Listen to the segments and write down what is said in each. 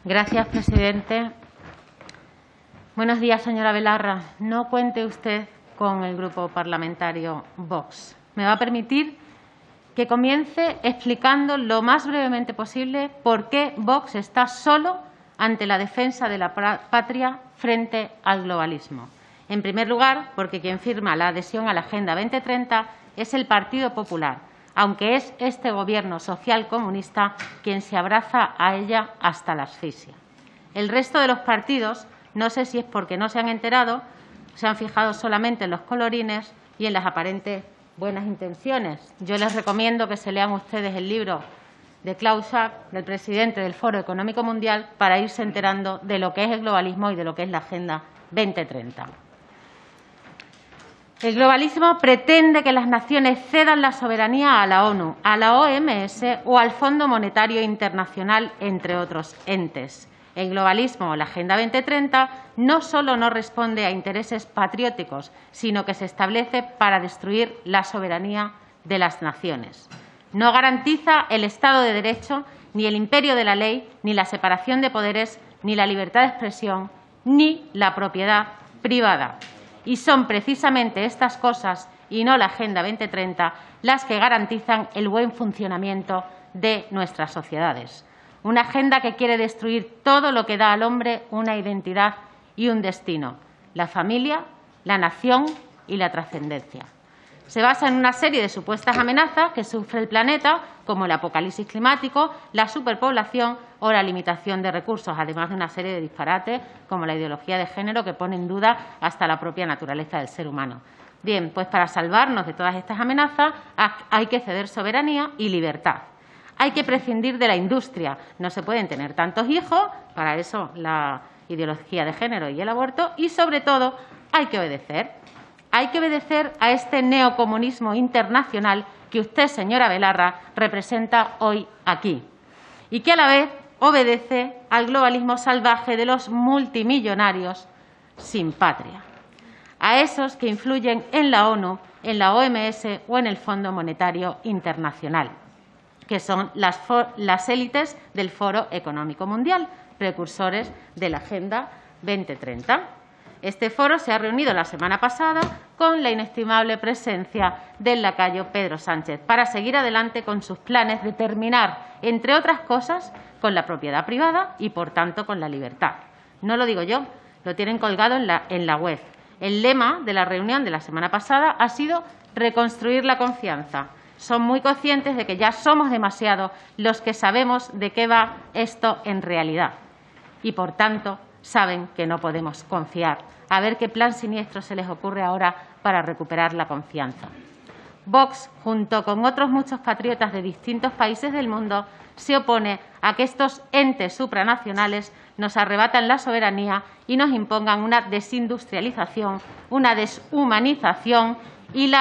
Gracias, presidente. Buenos días, señora Belarra. No cuente usted con el Grupo Parlamentario Vox. Me va a permitir que comience explicando lo más brevemente posible por qué Vox está solo ante la defensa de la patria frente al globalismo. En primer lugar, porque quien firma la adhesión a la Agenda 2030 es el Partido Popular, aunque es este Gobierno social comunista quien se abraza a ella hasta la asfixia. El resto de los partidos, no sé si es porque no se han enterado, se han fijado solamente en los colorines y en las aparentes buenas intenciones. Yo les recomiendo que se lean ustedes el libro de Klaus Schwab, del presidente del Foro Económico Mundial, para irse enterando de lo que es el globalismo y de lo que es la Agenda 2030. El globalismo pretende que las naciones cedan la soberanía a la ONU, a la OMS o al Fondo Monetario Internacional, entre otros entes. El globalismo o la Agenda 2030 no solo no responde a intereses patrióticos, sino que se establece para destruir la soberanía de las naciones. No garantiza el Estado de Derecho, ni el imperio de la ley, ni la separación de poderes, ni la libertad de expresión, ni la propiedad privada. Y son precisamente estas cosas, y no la Agenda 2030, las que garantizan el buen funcionamiento de nuestras sociedades. Una agenda que quiere destruir todo lo que da al hombre una identidad y un destino: la familia, la nación y la trascendencia. Se basa en una serie de supuestas amenazas que sufre el planeta, como el apocalipsis climático, la superpoblación o la limitación de recursos, además de una serie de disparates como la ideología de género que pone en duda hasta la propia naturaleza del ser humano. Bien, pues para salvarnos de todas estas amenazas hay que ceder soberanía y libertad. Hay que prescindir de la industria. No se pueden tener tantos hijos, para eso la ideología de género y el aborto, y sobre todo hay que obedecer. Hay que obedecer a este neocomunismo internacional que usted, señora Belarra, representa hoy aquí y que a la vez obedece al globalismo salvaje de los multimillonarios sin patria, a esos que influyen en la ONU, en la OMS o en el Fondo Monetario Internacional, que son las élites del Foro Económico Mundial, precursores de la Agenda 2030. Este foro se ha reunido la semana pasada con la inestimable presencia del lacayo Pedro Sánchez para seguir adelante con sus planes de terminar, entre otras cosas, con la propiedad privada y, por tanto, con la libertad. No lo digo yo, lo tienen colgado en la web. El lema de la reunión de la semana pasada ha sido reconstruir la confianza. Son muy conscientes de que ya somos demasiados los que sabemos de qué va esto en realidad y, por tanto, saben que no podemos confiar. A ver qué plan siniestro se les ocurre ahora para recuperar la confianza. Vox, junto con otros muchos patriotas de distintos países del mundo, se opone a que estos entes supranacionales nos arrebatan la soberanía y nos impongan una desindustrialización, una deshumanización y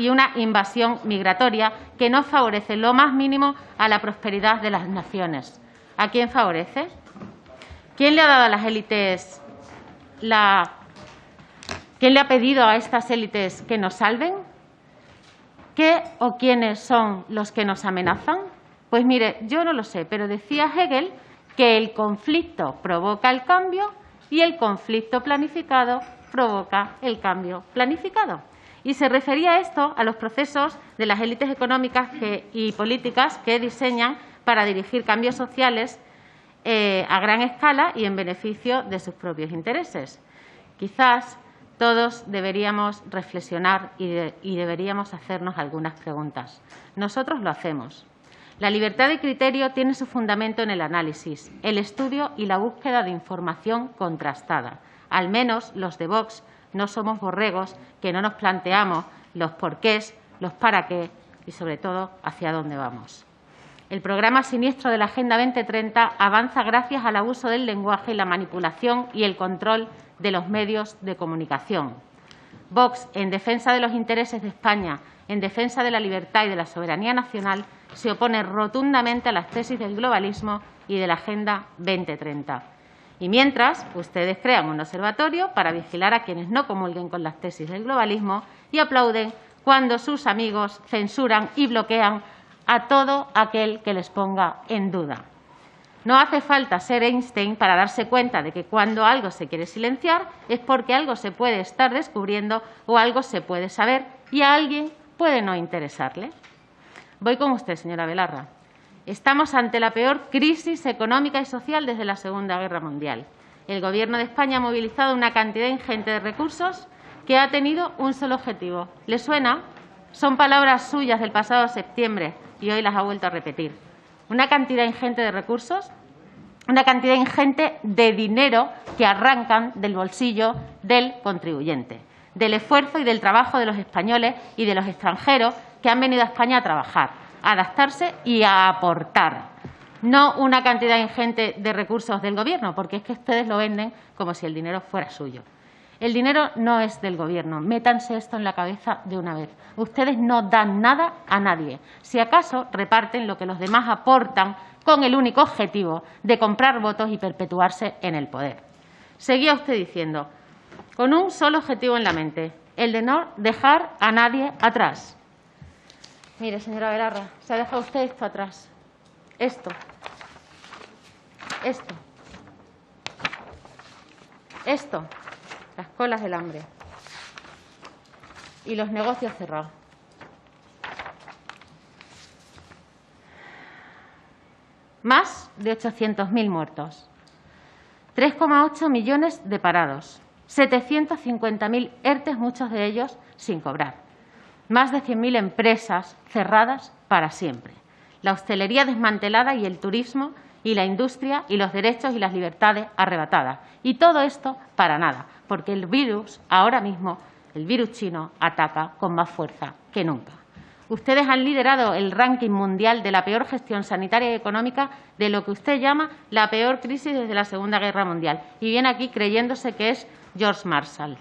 una invasión migratoria que no favorece lo más mínimo a la prosperidad de las naciones. ¿A quién favorece? ¿Quién le ha dado a las élites ¿Quién le ha pedido a estas élites que nos salven? ¿Qué o quiénes son los que nos amenazan? Pues mire, yo no lo sé, pero decía Hegel que el conflicto provoca el cambio y el conflicto planificado provoca el cambio planificado. Y se refería a esto a los procesos de las élites económicas y políticas que diseñan para dirigir cambios sociales a gran escala y en beneficio de sus propios intereses. Quizás todos deberíamos reflexionar y deberíamos hacernos algunas preguntas. Nosotros lo hacemos. La libertad de criterio tiene su fundamento en el análisis, el estudio y la búsqueda de información contrastada. Al menos los de Vox no somos borregos que no nos planteamos los porqués, los para qué y, sobre todo, hacia dónde vamos. El programa siniestro de la Agenda 2030 avanza gracias al abuso del lenguaje, la manipulación y el control de los medios de comunicación. Vox, en defensa de los intereses de España, en defensa de la libertad y de la soberanía nacional, se opone rotundamente a las tesis del globalismo y de la Agenda 2030. Y mientras, ustedes crean un observatorio para vigilar a quienes no comulguen con las tesis del globalismo y aplauden cuando sus amigos censuran y bloquean a todo aquel que les ponga en duda. No hace falta ser Einstein para darse cuenta de que cuando algo se quiere silenciar es porque algo se puede estar descubriendo o algo se puede saber y a alguien puede no interesarle. Voy con usted, señora Belarra. Estamos ante la peor crisis económica y social desde la Segunda Guerra Mundial. El Gobierno de España ha movilizado una cantidad ingente de recursos que ha tenido un solo objetivo. ¿Le suena? Son palabras suyas del pasado septiembre y hoy las ha vuelto a repetir. Una cantidad ingente de recursos, una cantidad ingente de dinero que arrancan del bolsillo del contribuyente, del esfuerzo y del trabajo de los españoles y de los extranjeros que han venido a España a trabajar, a adaptarse y a aportar. No una cantidad ingente de recursos del Gobierno, porque es que ustedes lo venden como si el dinero fuera suyo. El dinero no es del Gobierno. Métanse esto en la cabeza de una vez. Ustedes no dan nada a nadie. Si acaso, reparten lo que los demás aportan con el único objetivo de comprar votos y perpetuarse en el poder. Seguía usted diciendo, con un solo objetivo en la mente, el de no dejar a nadie atrás. Mire, señora Belarra, se ha dejado usted esto atrás. Esto. Las colas del hambre y los negocios cerrados. Más de 800.000 muertos, 3,8 millones de parados, 750.000 ERTEs, muchos de ellos sin cobrar, más de 100.000 empresas cerradas para siempre, la hostelería desmantelada y el turismo y la industria y los derechos y las libertades arrebatadas. Y todo esto para nada, porque el virus, ahora mismo, el virus chino, ataca con más fuerza que nunca. Ustedes han liderado el ranking mundial de la peor gestión sanitaria y económica de lo que usted llama la peor crisis desde la Segunda Guerra Mundial. Y viene aquí creyéndose que es George Marshall.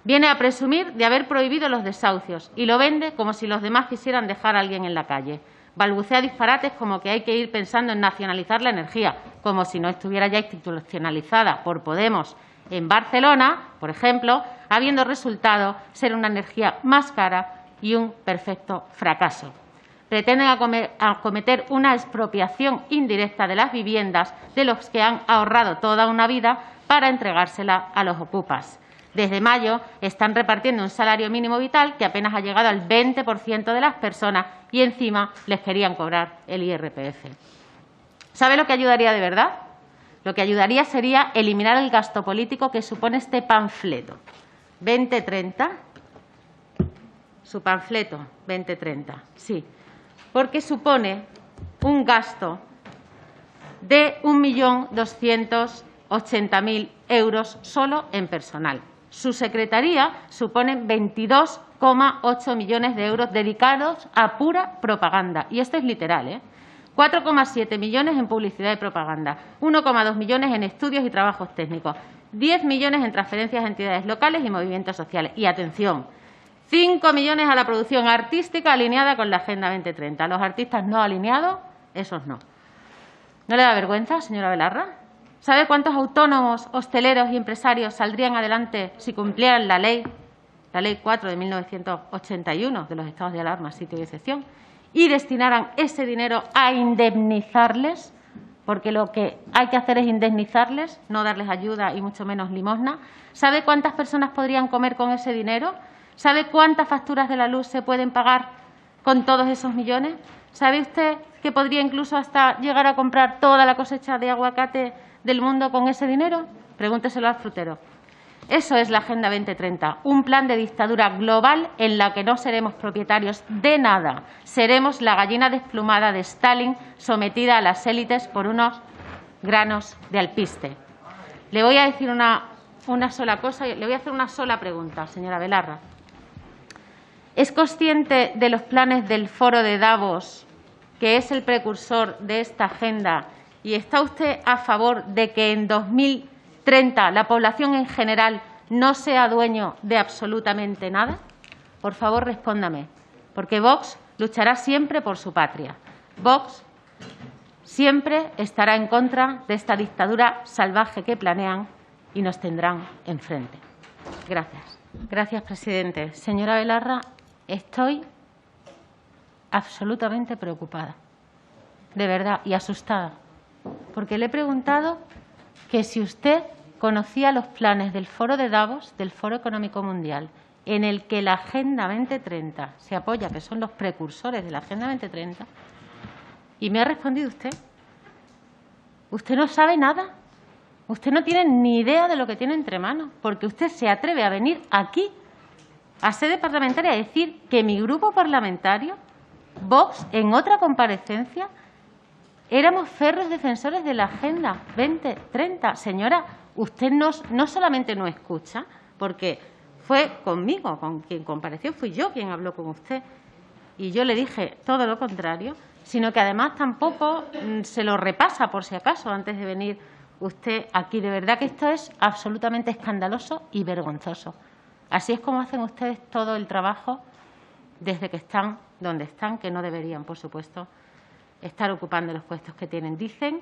Viene a presumir de haber prohibido los desahucios y lo vende como si los demás quisieran dejar a alguien en la calle. Balbucea disparates como que hay que ir pensando en nacionalizar la energía, como si no estuviera ya institucionalizada por Podemos en Barcelona, por ejemplo, habiendo resultado ser una energía más cara y un perfecto fracaso. Pretenden acometer una expropiación indirecta de las viviendas de los que han ahorrado toda una vida para entregársela a los ocupas. Desde mayo están repartiendo un salario mínimo vital que apenas ha llegado al 20% de las personas y encima les querían cobrar el IRPF. ¿Sabe lo que ayudaría de verdad? Lo que ayudaría sería eliminar el gasto político que supone este panfleto. 2030, su panfleto 2030, sí, porque supone un gasto de 1.280.000 euros solo en personal. Su secretaría supone 22,8 millones de euros dedicados a pura propaganda. Y esto es literal, 4,7 millones en publicidad y propaganda, 1,2 millones en estudios y trabajos técnicos, 10 millones en transferencias a entidades locales y movimientos sociales. Y atención, 5 millones a la producción artística alineada con la Agenda 2030. Los artistas no alineados, esos no. ¿No le da vergüenza, señora Belarra? ¿Sabe cuántos autónomos, hosteleros y empresarios saldrían adelante si cumplieran la ley 4 de 1981 de los estados de alarma, sitio y excepción, y destinaran ese dinero a indemnizarles? Porque lo que hay que hacer es indemnizarles, no darles ayuda y mucho menos limosna. ¿Sabe cuántas personas podrían comer con ese dinero? ¿Sabe cuántas facturas de la luz se pueden pagar con todos esos millones? ¿Sabe usted que podría incluso hasta llegar a comprar toda la cosecha de aguacate del mundo con ese dinero? Pregúnteselo al frutero. Eso es la Agenda 2030, un plan de dictadura global en la que no seremos propietarios de nada. Seremos la gallina desplumada de Stalin sometida a las élites por unos granos de alpiste. Le voy a decir una sola cosa, le voy a hacer una sola pregunta, señora Belarra. ¿Es consciente de los planes del Foro de Davos, que es el precursor de esta agenda, y está usted a favor de que en 2030 la población en general no sea dueño de absolutamente nada? Por favor, respóndame, porque Vox luchará siempre por su patria. Vox siempre estará en contra de esta dictadura salvaje que planean y nos tendrán enfrente. Gracias. Gracias, presidente. Señora Belarra, estoy absolutamente preocupada, de verdad, y asustada. Porque le he preguntado que si usted conocía los planes del Foro de Davos, del Foro Económico Mundial, en el que la Agenda 2030 se apoya, que son los precursores de la Agenda 2030, y me ha respondido usted. Usted no sabe nada. Usted no tiene ni idea de lo que tiene entre manos, porque usted se atreve a venir aquí, a sede parlamentaria, a decir que mi grupo parlamentario, Vox, en otra comparecencia, éramos férreos defensores de la Agenda 2030. Señora, usted no solamente no escucha, porque fue conmigo, con quien compareció, fui yo quien habló con usted, y yo le dije todo lo contrario, sino que además tampoco se lo repasa por si acaso antes de venir usted aquí. De verdad que esto es absolutamente escandaloso y vergonzoso. Así es como hacen ustedes todo el trabajo desde que están donde están, que no deberían, por supuesto, estar ocupando los puestos que tienen. Dicen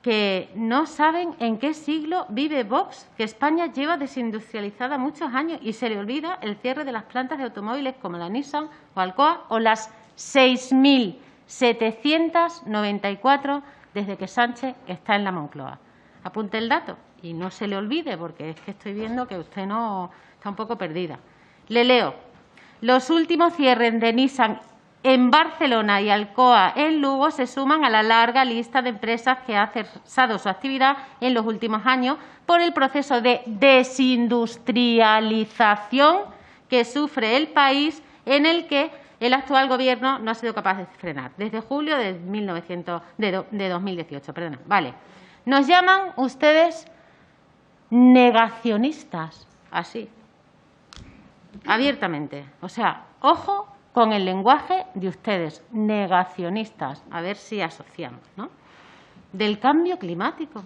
que no saben en qué siglo vive Vox, que España lleva desindustrializada muchos años y se le olvida el cierre de las plantas de automóviles como la Nissan o Alcoa o las 6.794 desde que Sánchez está en la Moncloa. Apunte el dato y no se le olvide, porque es que estoy viendo que usted no está un poco perdida. Le leo. Los últimos cierres de Nissan en Barcelona y Alcoa en Lugo se suman a la larga lista de empresas que ha cesado su actividad en los últimos años por el proceso de desindustrialización que sufre el país, en el que el actual Gobierno no ha sido capaz de frenar desde julio de 2018. Perdona. Vale. Nos llaman ustedes negacionistas, así, abiertamente. O sea, ojo con el lenguaje de ustedes, negacionistas, a ver si asociamos, ¿no? Del cambio climático.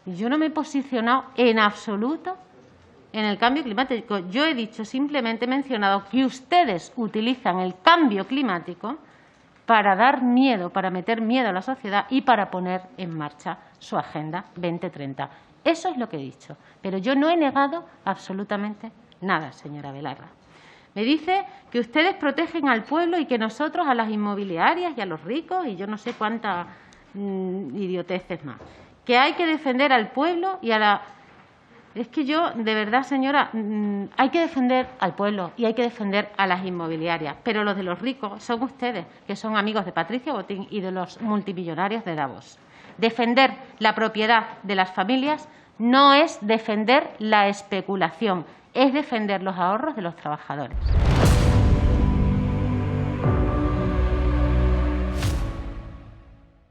Yo no me he posicionado en absoluto en el cambio climático. Yo he dicho, simplemente he mencionado que ustedes utilizan el cambio climático para dar miedo, para meter miedo a la sociedad y para poner en marcha su Agenda 2030. Eso es lo que he dicho. Pero yo no he negado absolutamente nada, señora Belarra. Me dice que ustedes protegen al pueblo y que nosotros a las inmobiliarias y a los ricos y yo no sé cuántas idioteces más. Que hay que defender al pueblo y a la... Es que yo, de verdad, señora, hay que defender al pueblo y hay que defender a las inmobiliarias. Pero los de los ricos son ustedes, que son amigos de Patricia Botín y de los multimillonarios de Davos. Defender la propiedad de las familias no es defender la especulación, es defender los ahorros de los trabajadores.